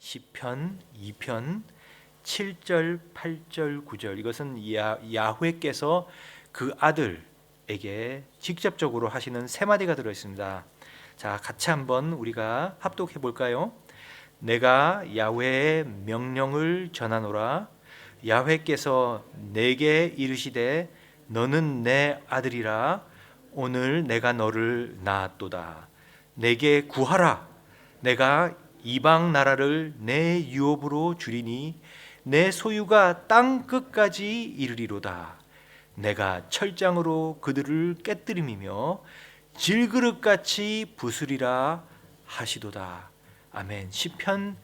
시편 2편 7절, 8절, 9절. 이것은 야훼께서 그 아들에게 직접적으로 하시는 세 마디가 들어 있습니다. 자, 같이 한번 우리가 합독해 볼까요? 내가 야훼의 명령을 전하노라. 야훼께서 내게 이르시되 너는 내 아들이라. 오늘 내가 너를 낳았도다. 내게 구하라. 내가 이방 나라를 내 유업으로 주리니 내 소유가 땅 끝까지 이르리로다. 내가 철장으로 그들을 깨뜨림이며 질그릇같이 부수리라 하시도다. 아멘. 시편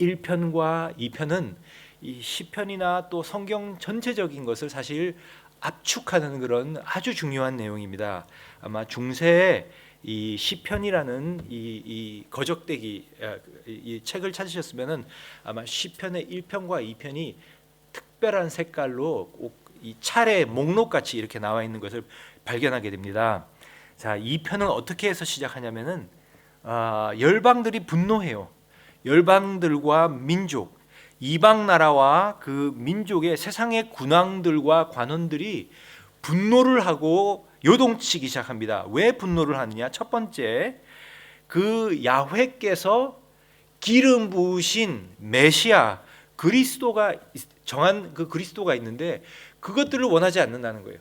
1편과 2편은 이 시편이나 또 성경 전체적인 것을 사실 압축하는 그런 아주 중요한 내용입니다. 아마 중세에 이 시편이라는 이 거적대기 이 책을 찾으셨으면은 아마 시편의 1편과 2편이 특별한 색깔로 이 차례 목록같이 이렇게 나와 있는 것을 발견하게 됩니다. 자, 2편은 어떻게 해서 시작하냐면은 열방들이 분노해요. 열방들과 민족, 이방 나라와 그 민족의 세상의 군왕들과 관원들이 분노를 하고 요동치기 시작합니다. 왜 분노를 하느냐? 첫 번째, 그 야훼께서 기름 부으신 메시아 그리스도가 정한 그 그리스도가 있는데 그것들을 원하지 않는다는 거예요.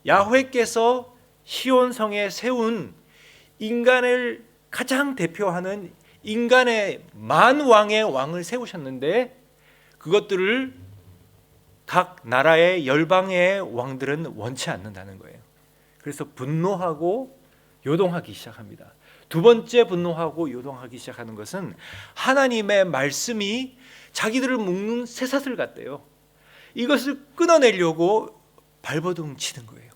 야훼께서 시온성에 세운 인간을 가장 대표하는 인간의 만왕의 왕을 세우셨는데 그것들을 각 나라의 열방의 왕들은 원치 않는다는 거예요. 그래서 분노하고 요동하기 시작합니다. 두 번째 분노하고 요동하기 시작하는 것은 하나님의 말씀이 자기들을 묶는 쇠사슬 같대요. 이것을 끊어내려고 발버둥 치는 거예요.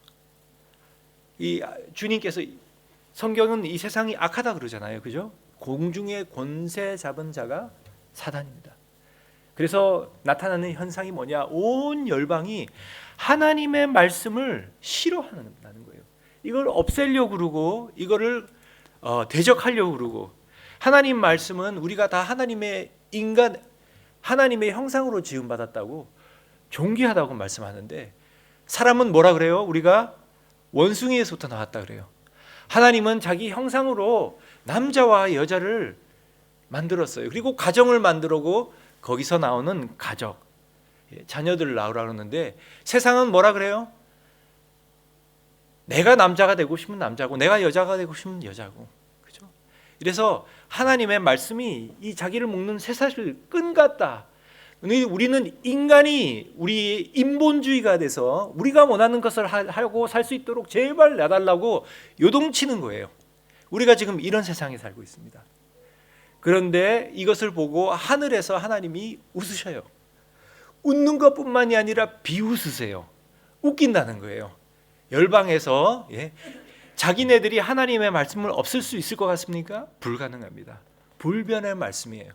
이 주님께서 성경은 이 세상이 악하다 그러잖아요. 그죠? 공중의 권세 잡은 자가 사단입니다. 그래서 나타나는 현상이 뭐냐? 온 열방이 하나님의 말씀을 싫어하는 거예요. 이걸 없애려고 그러고 이거를 대적하려고 그러고 하나님 말씀은 우리가 다 하나님의 하나님의 형상으로 지음받았다고 존귀하다고 말씀하는데 사람은 뭐라 그래요? 우리가 원숭이에서부터 나왔다 그래요. 하나님은 자기 형상으로 남자와 여자를 만들었어요. 그리고 가정을 만들고 거기서 나오는 가족, 자녀들을 낳으라 그러는데 세상은 뭐라 그래요? 내가 남자가 되고 싶으면 남자고 내가 여자가 되고 싶으면 여자고. 그죠? 그래서 하나님의 말씀이 이 자기를 묶는 쇠사슬 끈 같다. 우리는 인간이 우리 인본주의가 돼서 우리가 원하는 것을 하고 살 수 있도록 제발 놔달라고 요동치는 거예요. 우리가 지금 이런 세상에 살고 있습니다. 그런데 이것을 보고 하늘에서 하나님이 웃으셔요. 웃는 것뿐만이 아니라 비웃으세요. 웃긴다는 거예요. 열방에서 자기네들이 하나님의 말씀을 없앨 수 있을 것 같습니까? 불가능합니다. 불변의 말씀이에요.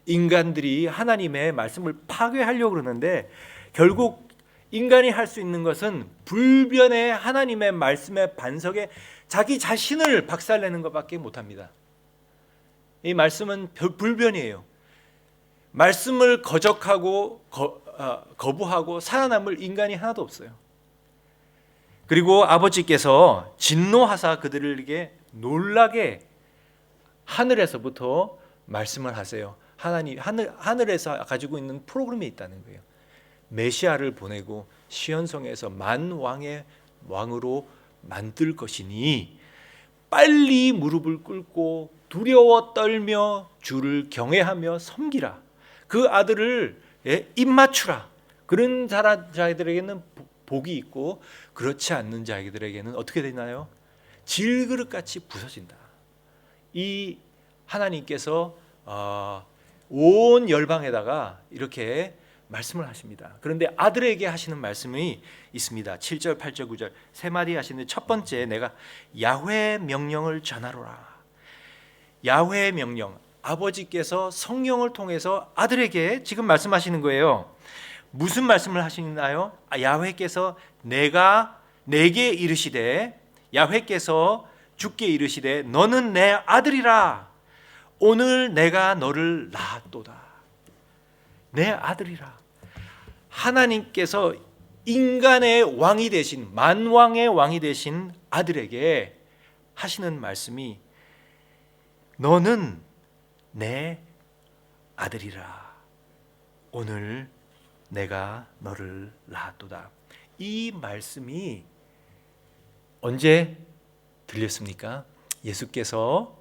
인간들이 하나님의 말씀을 파괴하려고 그러는데 결국 인간이 할 수 있는 것은 불변의 하나님의 말씀의 반석에 자기 자신을 박살내는 것밖에 못합니다. 이 말씀은 불변이에요. 말씀을 거적하고 거부하고 살아남을 인간이 하나도 없어요. 그리고 아버지께서 진노하사 그들에게 놀라게 하늘에서부터 말씀을 하세요. 하늘에서 가지고 있는 프로그램이 있다는 거예요. 메시아를 보내고 시온성에서 만왕의 왕으로 만들 것이니 빨리 무릎을 꿇고 두려워 떨며 주를 경외하며 섬기라. 그 아들을 입맞추라. 그런 자들에게는 복이 있고 그렇지 않는 자들에게는 어떻게 되나요? 질그릇같이 부서진다. 이 하나님께서 온 열방에다가 이렇게 말씀을 하십니다. 그런데 아들에게 하시는 말씀이 있습니다. 7절, 8절, 9절 세 마디 하시는데 첫 번째 내가 야훼의 명령을 전하노라. 야훼의 명령, 아버지께서 성령을 통해서 아들에게 지금 말씀하시는 거예요. 무슨 말씀을 하시나요? 야훼께서 내게 이르시되 야훼께서 주께 이르시되 너는 내 아들이라. 오늘 내가 너를 낳았도다. 내 아들이라. 하나님께서 인간의 왕이 되신, 만왕의 왕이 되신 아들에게 하시는 말씀이 너는 내 아들이라. 오늘 내가 너를 낳았도다. 이 말씀이 언제 들렸습니까? 예수께서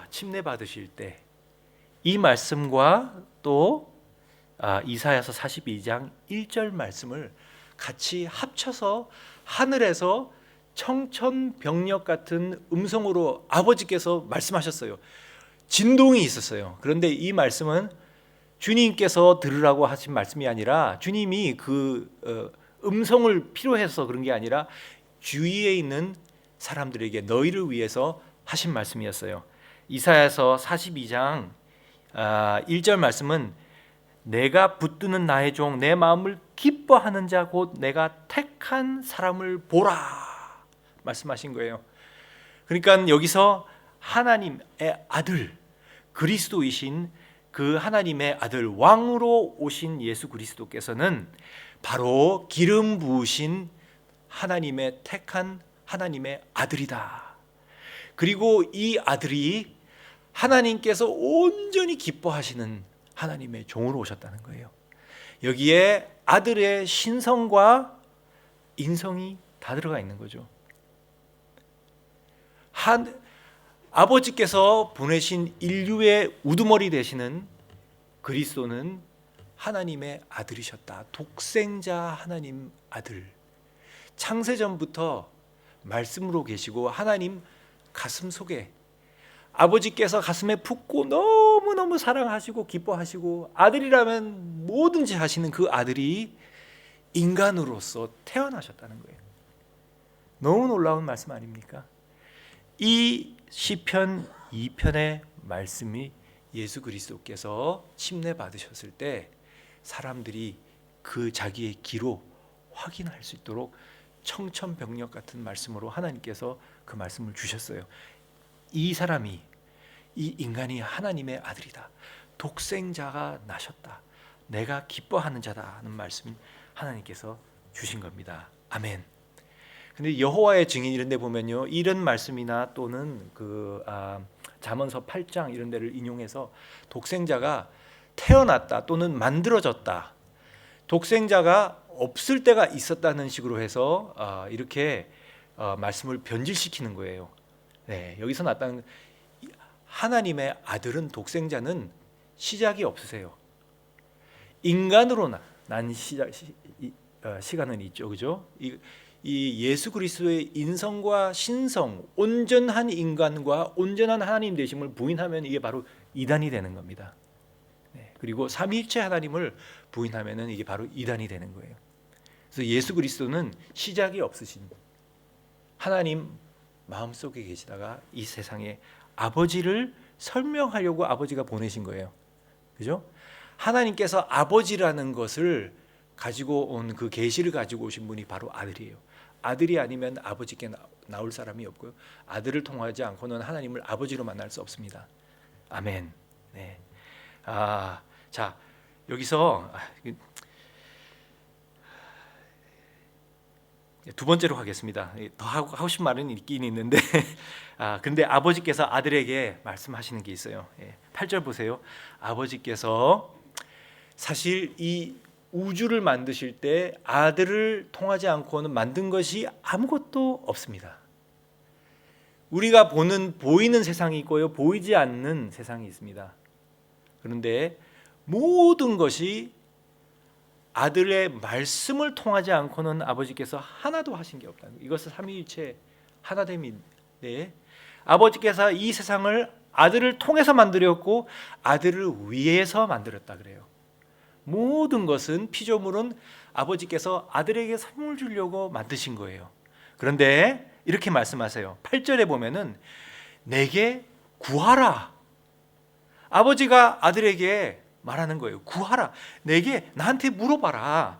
침례 받으실 때 이 말씀과 또 이사야서 42장 1절 말씀을 같이 합쳐서 하늘에서 청천벽력 같은 음성으로 아버지께서 말씀하셨어요. 진동이 있었어요. 그런데 이 말씀은 주님께서 들으라고 하신 말씀이 아니라 주님이 그 음성을 필요해서 그런 게 아니라 주위에 있는 사람들에게 너희를 위해서 하신 말씀이었어요. 이사야서 42장 1절 말씀은 내가 붙드는 나의 종 내 마음을 기뻐하는 자 곧 내가 택한 사람을 보라 말씀하신 거예요. 그러니까 여기서 하나님의 아들 그리스도이신 그 하나님의 아들 왕으로 오신 예수 그리스도께서는 바로 기름 부으신 하나님의 택한 하나님의 아들이다. 그리고 이 아들이 하나님께서 온전히 기뻐하시는 하나님의 종으로 오셨다는 거예요. 여기에 아들의 신성과 인성이 다 들어가 있는 거죠. 아버지께서 보내신 인류의 우두머리 되시는 그리스도는 하나님의 아들이셨다. 독생자 하나님 아들. 창세전부터 말씀으로 계시고 하나님 가슴 속에 아버지께서 가슴에 품고 너무너무 사랑하시고 기뻐하시고 아들이라면 뭐든지 하시는 그 아들이 인간으로서 태어나셨다는 거예요. 너무 놀라운 말씀 아닙니까? 이 시편 2편의 말씀이 예수 그리스도께서 침례 받으셨을 때 사람들이 그 자기의 기로 확인할 수 있도록 청천벽력 같은 말씀으로 하나님께서 그 말씀을 주셨어요. 이 사람이 이 인간이 하나님의 아들이다. 독생자가 나셨다. 내가 기뻐하는 자다는 말씀 하나님께서 주신 겁니다. 아멘. 근데 여호와의 증인 이런 데 보면요. 이런 말씀이나 또는 잠언서 8장 이런 데를 인용해서 독생자가 태어났다 또는 만들어졌다. 독생자가 없을 때가 있었다는 식으로 해서 이렇게 말씀을 변질시키는 거예요. 네, 여기서 나타나는 하나님의 아들은 독생자는 시작이 없으세요. 인간으로 난 시간은 있죠, 그죠? 이 예수 그리스도의 인성과 신성, 온전한 인간과 온전한 하나님 되심을 부인하면 이게 바로 이단이 되는 겁니다. 네, 그리고 삼위일체 하나님을 부인하면은 이게 바로 이단이 되는 거예요. 그래서 예수 그리스도는 시작이 없으신 하나님 마음속에 계시다가 이 세상에 아버지를 설명하려고 아버지가 보내신 거예요. 그죠? 하나님께서 아버지라는 것을 가지고 온 그 계시를 가지고 오신 분이 바로 아들이에요. 아들이 아니면 아버지께 나올 사람이 없고요. 아들을 통하지 않고는 하나님을 아버지로 만날 수 없습니다. 아멘. 네. 자, 여기서 두 번째로 가겠습니다. 더 하고 싶은 말은 있긴 있는데 근데 아버지께서 아들에게 말씀하시는 게 있어요. 8절 보세요. 아버지께서 사실 이 우주를 만드실 때 아들을 통하지 않고는 만든 것이 아무것도 없습니다. 우리가 보이는 세상이 있고요, 보이지 않는 세상이 있습니다. 그런데 모든 것이 아들의 말씀을 통하지 않고는 아버지께서 하나도 하신 게 없다는 거예요. 이것은 삼위일체 하나됨인데 아버지께서 이 세상을 아들을 통해서 만들었고 아들을 위해서 만들었다 그래요. 모든 것은 피조물은 아버지께서 아들에게 선물 주려고 만드신 거예요. 그런데 이렇게 말씀하세요. 8절에 보면은 내게 구하라. 아버지가 아들에게 말하는 거예요. 구하라. 나한테 물어봐라.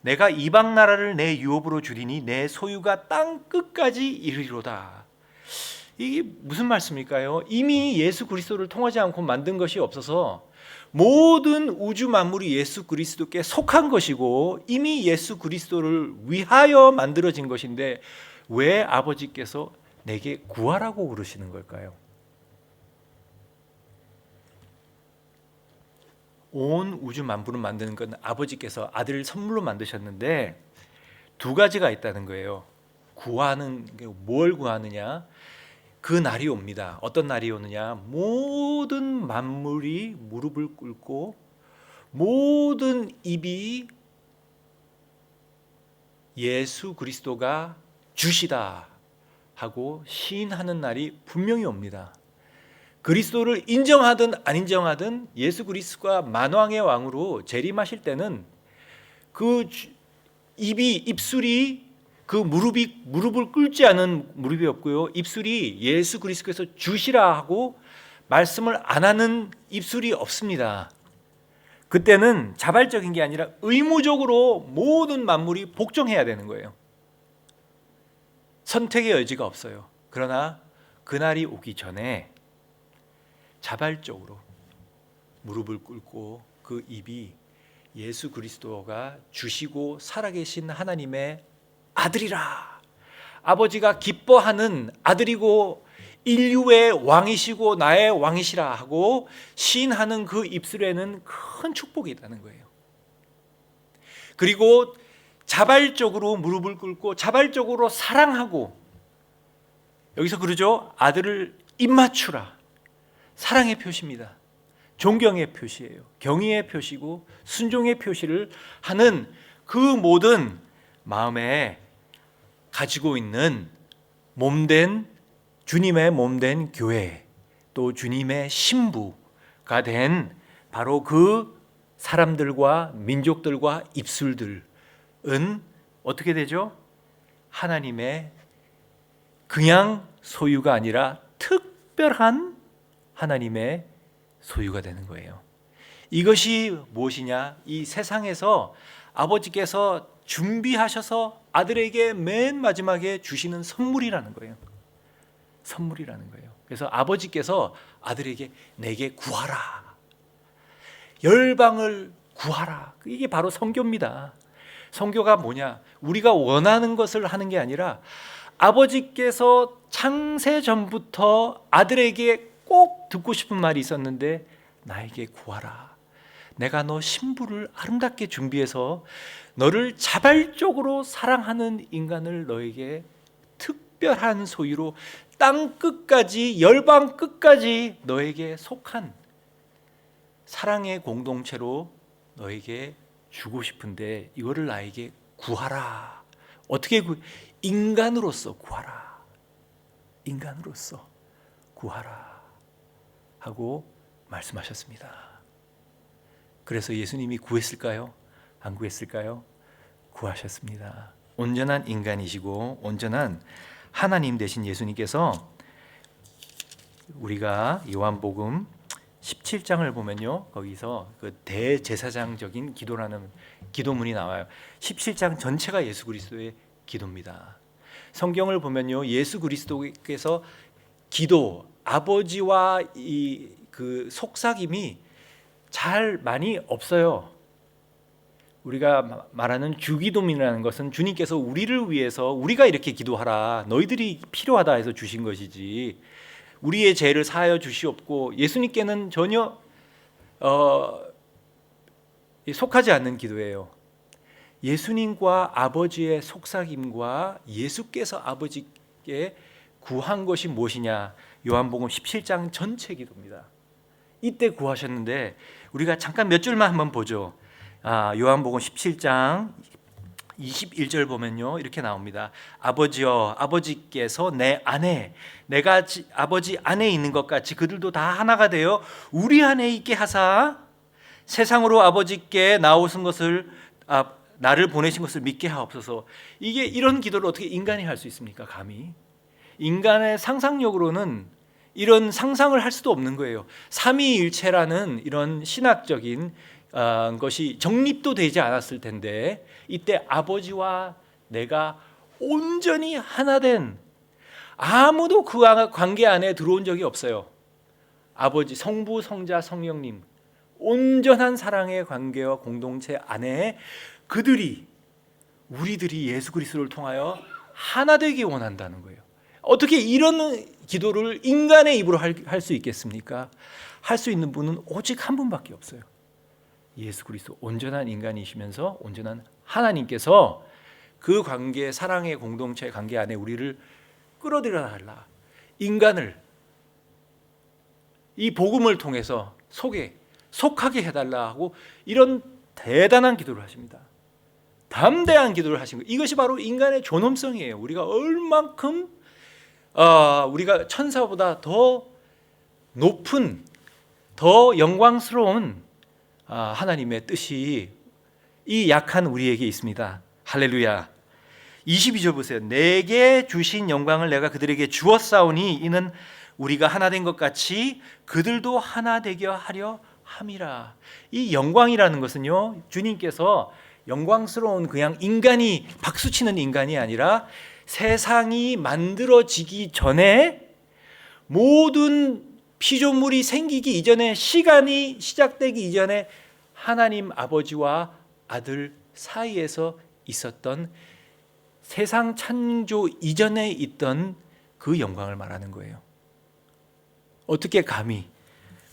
내가 이방 나라를 내 유업으로 주리니 내 소유가 땅 끝까지 이르리로다. 이게 무슨 말씀일까요? 이미 예수 그리스도를 통하지 않고 만든 것이 없어서 모든 우주 만물이 예수 그리스도께 속한 것이고 이미 예수 그리스도를 위하여 만들어진 것인데 왜 아버지께서 내게 구하라고 그러시는 걸까요? 온 우주 만물을 만드는 건 아버지께서 아들을 선물로 만드셨는데 두 가지가 있다는 거예요. 구하는 게 뭘 구하느냐? 그 날이 옵니다. 어떤 날이 오느냐? 모든 만물이 무릎을 꿇고 모든 입이 예수 그리스도가 주시다 하고 시인하는 날이 분명히 옵니다. 그리스도를 인정하든 안 인정하든 예수 그리스도가 만왕의 왕으로 재림하실 때는 그 입술이 그 무릎을 꿇지 않은 무릎이 없고요. 입술이 예수 그리스도께서 주시라 하고 말씀을 안 하는 입술이 없습니다. 그때는 자발적인 게 아니라 의무적으로 모든 만물이 복종해야 되는 거예요. 선택의 여지가 없어요. 그러나 그날이 오기 전에 자발적으로 무릎을 꿇고 그 입이 예수 그리스도가 주시고 살아계신 하나님의 아들이라, 아버지가 기뻐하는 아들이고 인류의 왕이시고 나의 왕이시라 하고 시인하는 그 입술에는 큰 축복이 있다는 거예요. 그리고 자발적으로 무릎을 꿇고 자발적으로 사랑하고, 여기서 그러죠, 아들을 입맞추라. 사랑의 표시입니다. 존경의 표시예요. 경의의 표시고 순종의 표시를 하는 그 모든 마음에 가지고 있는 몸된 주님의 몸된 교회, 또 주님의 신부가 된 바로 그 사람들과 민족들과 입술들은 어떻게 되죠? 하나님의 그냥 소유가 아니라 특별한 하나님의 소유가 되는 거예요. 이것이 무엇이냐? 이 세상에서 아버지께서 준비하셔서 아들에게 맨 마지막에 주시는 선물이라는 거예요. 선물이라는 거예요. 그래서 아버지께서 아들에게 내게 구하라, 열방을 구하라. 이게 바로 선교입니다. 선교가 뭐냐? 우리가 원하는 것을 하는 게 아니라 아버지께서 창세 전부터 아들에게 꼭 듣고 싶은 말이 있었는데, 나에게 구하라. 내가 너 신부를 아름답게 준비해서 너를 자발적으로 사랑하는 인간을 너에게 특별한 소유로 땅 끝까지, 열방 끝까지 너에게 속한 사랑의 공동체로 너에게 주고 싶은데 이거를 나에게 구하라. 어떻게 인간으로서 구하라. 인간으로서 구하라 하고 말씀하셨습니다. 그래서 예수님이 구했을까요? 안 구했을까요? 구하셨습니다. 온전한 인간이시고 온전한 하나님 되신 예수님께서, 우리가 요한복음 17장을 보면요, 거기서 그 대제사장적인 기도라는 기도문이 나와요. 17장 전체가 예수 그리스도의 기도입니다. 성경을 보면요, 예수 그리스도께서 기도, 아버지와 그 속삭임이 잘 많이 없어요. 우리가 말하는 주기도문이라는 것은 주님께서 우리를 위해서 우리가 이렇게 기도하라, 너희들이 필요하다 해서 주신 것이지, 우리의 죄를 사하여 주시옵고, 예수님께는 전혀 속하지 않는 기도예요. 예수님과 아버지의 속삭임과 예수께서 아버지께 구한 것이 무엇이냐? 요한복음 17장 전체 기도입니다. 이때 구하셨는데 우리가 잠깐 몇 줄만 한번 보죠. 요한복음 17장 21절 보면요, 이렇게 나옵니다. 아버지여, 아버지께서 내 안에, 내가 아버지 안에 있는 것 같이 그들도 다 하나가 되어 우리 안에 있게 하사 세상으로 아버지께 나오신 것을, 나를 보내신 것을 믿게 하옵소서. 이게, 이런 기도를 어떻게 인간이 할 수 있습니까? 감히 인간의 상상력으로는 이런 상상을 할 수도 없는 거예요. 삼위일체라는 이런 신학적인 것이 정립도 되지 않았을 텐데, 이때 아버지와 내가 온전히 하나 된, 아무도 그 관계 안에 들어온 적이 없어요. 아버지, 성부, 성자, 성령님 온전한 사랑의 관계와 공동체 안에 우리들이 예수 그리스도를 통하여 하나 되기 원한다는 거예요. 어떻게 이런 기도를 인간의 입으로 할 수 있겠습니까? 할 수 있는 분은 오직 한 분밖에 없어요. 예수 그리스도, 온전한 인간이시면서 온전한 하나님께서 그 관계, 사랑의 공동체 관계 안에 우리를 끌어들여 달라. 인간을 이 복음을 통해서 속하게 해달라 하고 이런 대단한 기도를 하십니다. 담대한 기도를 하신 거예요. 이것이 바로 인간의 존엄성이에요. 우리가 얼만큼 우리가 천사보다 더 높은, 더 영광스러운 하나님의 뜻이 이 약한 우리에게 있습니다. 할렐루야. 22절 보세요. 내게 주신 영광을 내가 그들에게 주었사오니 이는 우리가 하나 된 것 같이 그들도 하나 되게 하려 함이라. 이 영광이라는 것은요, 주님께서 영광스러운 그냥 인간이 박수치는 인간이 아니라 세상이 만들어지기 전에 모든 피조물이 생기기 이전에, 시간이 시작되기 이전에 하나님 아버지와 아들 사이에서 있었던, 세상 창조 이전에 있던 그 영광을 말하는 거예요. 어떻게 감히?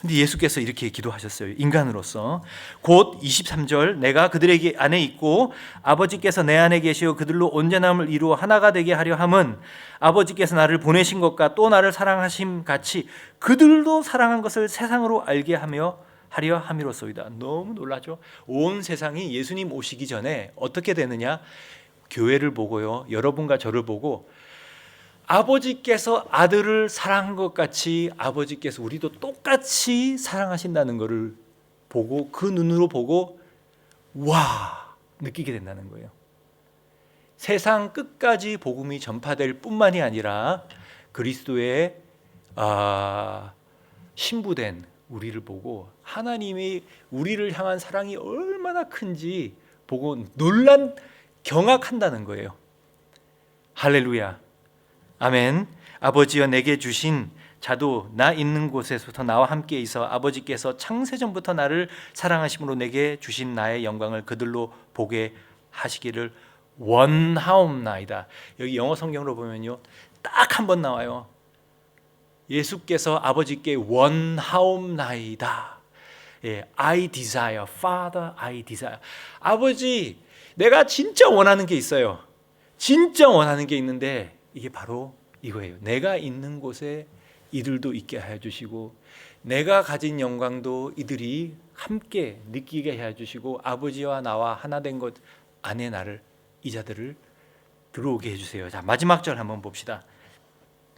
근데 예수께서 이렇게 기도하셨어요. 인간으로서. 곧 23절, 내가 그들에게 안에 있고 아버지께서 내 안에 계시어 그들로 온전함을 이루어 하나가 되게 하려 함은 아버지께서 나를 보내신 것과 또 나를 사랑하심 같이 그들도 사랑한 것을 세상으로 알게 하려 함이로소이다. 너무 놀라죠? 온 세상이 예수님 오시기 전에 어떻게 되느냐? 교회를 보고요, 여러분과 저를 보고 아버지께서 아들을 사랑한 것 같이 아버지께서 우리도 똑같이 사랑하신다는 것을 보고, 그 눈으로 보고 와 느끼게 된다는 거예요. 세상 끝까지 복음이 전파될 뿐만이 아니라 그리스도의 신부된 우리를 보고 하나님이 우리를 향한 사랑이 얼마나 큰지 보고 경악한다는 거예요. 할렐루야. 아멘. 아버지여 내게 주신 자도 나 있는 곳에서부터 나와 함께 있어 아버지께서 창세전부터 나를 사랑하심으로 내게 주신 나의 영광을 그들로 보게 하시기를 원하옵나이다. 여기 영어 성경으로 보면요, 딱 한 번 나와요. 예수께서 아버지께 원하옵나이다. I desire, Father, I desire. 아버지, 내가 진짜 원하는 게 있어요. 진짜 원하는 게 있는데 이게 바로 이거예요. 내가 있는 곳에 이들도 있게 하여 주시고 내가 가진 영광도 이들이 함께 느끼게 해 주시고 아버지와 나와 하나 된 것 안에 이 자들을 들어오게 해주세요. 자, 마지막 절 한번 봅시다.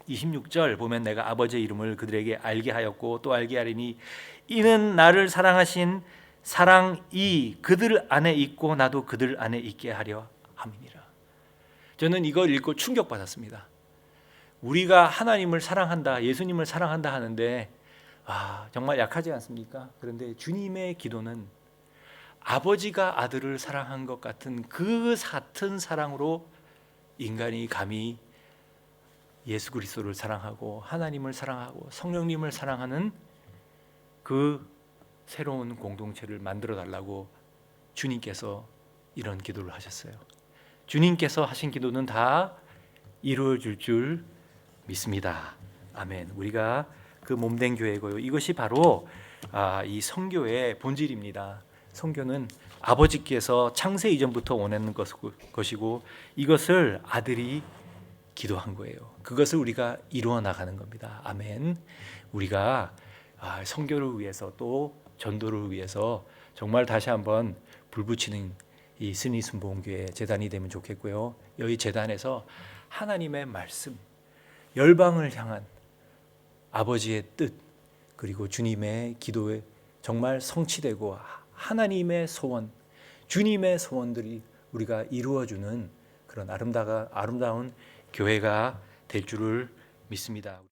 26절 보면 내가 아버지의 이름을 그들에게 알게 하였고 또 알게 하리니 이는 나를 사랑하신 사랑이 그들 안에 있고 나도 그들 안에 있게 하려 함이니라. 저는 이걸 읽고 충격받았습니다. 우리가 하나님을 사랑한다, 예수님을 사랑한다 하는데 정말 약하지 않습니까? 그런데 주님의 기도는 아버지가 아들을 사랑한 것 같은 그 같은 사랑으로 인간이 감히 예수 그리스도를 사랑하고 하나님을 사랑하고 성령님을 사랑하는 그 새로운 공동체를 만들어 달라고 주님께서 이런 기도를 하셨어요. 주님께서 하신 기도는 다 이루어질 줄 믿습니다. 아멘. 우리가 그 몸된 교회고요. 이것이 바로 이 선교의 본질입니다. 선교는 아버지께서 창세 이전부터 원하는 것이고 이것을 아들이 기도한 거예요. 그것을 우리가 이루어 나가는 겁니다. 아멘. 우리가 선교를 위해서 또 전도를 위해서 정말 다시 한번 불붙이는 이 스니순복음교회 재단이 되면 좋겠고요. 여기 재단에서 하나님의 말씀, 열방을 향한 아버지의 뜻, 그리고 주님의 기도에 정말 성취되고 하나님의 소원, 주님의 소원들이 우리가 이루어주는 그런 아름다운 교회가 될 줄을 믿습니다.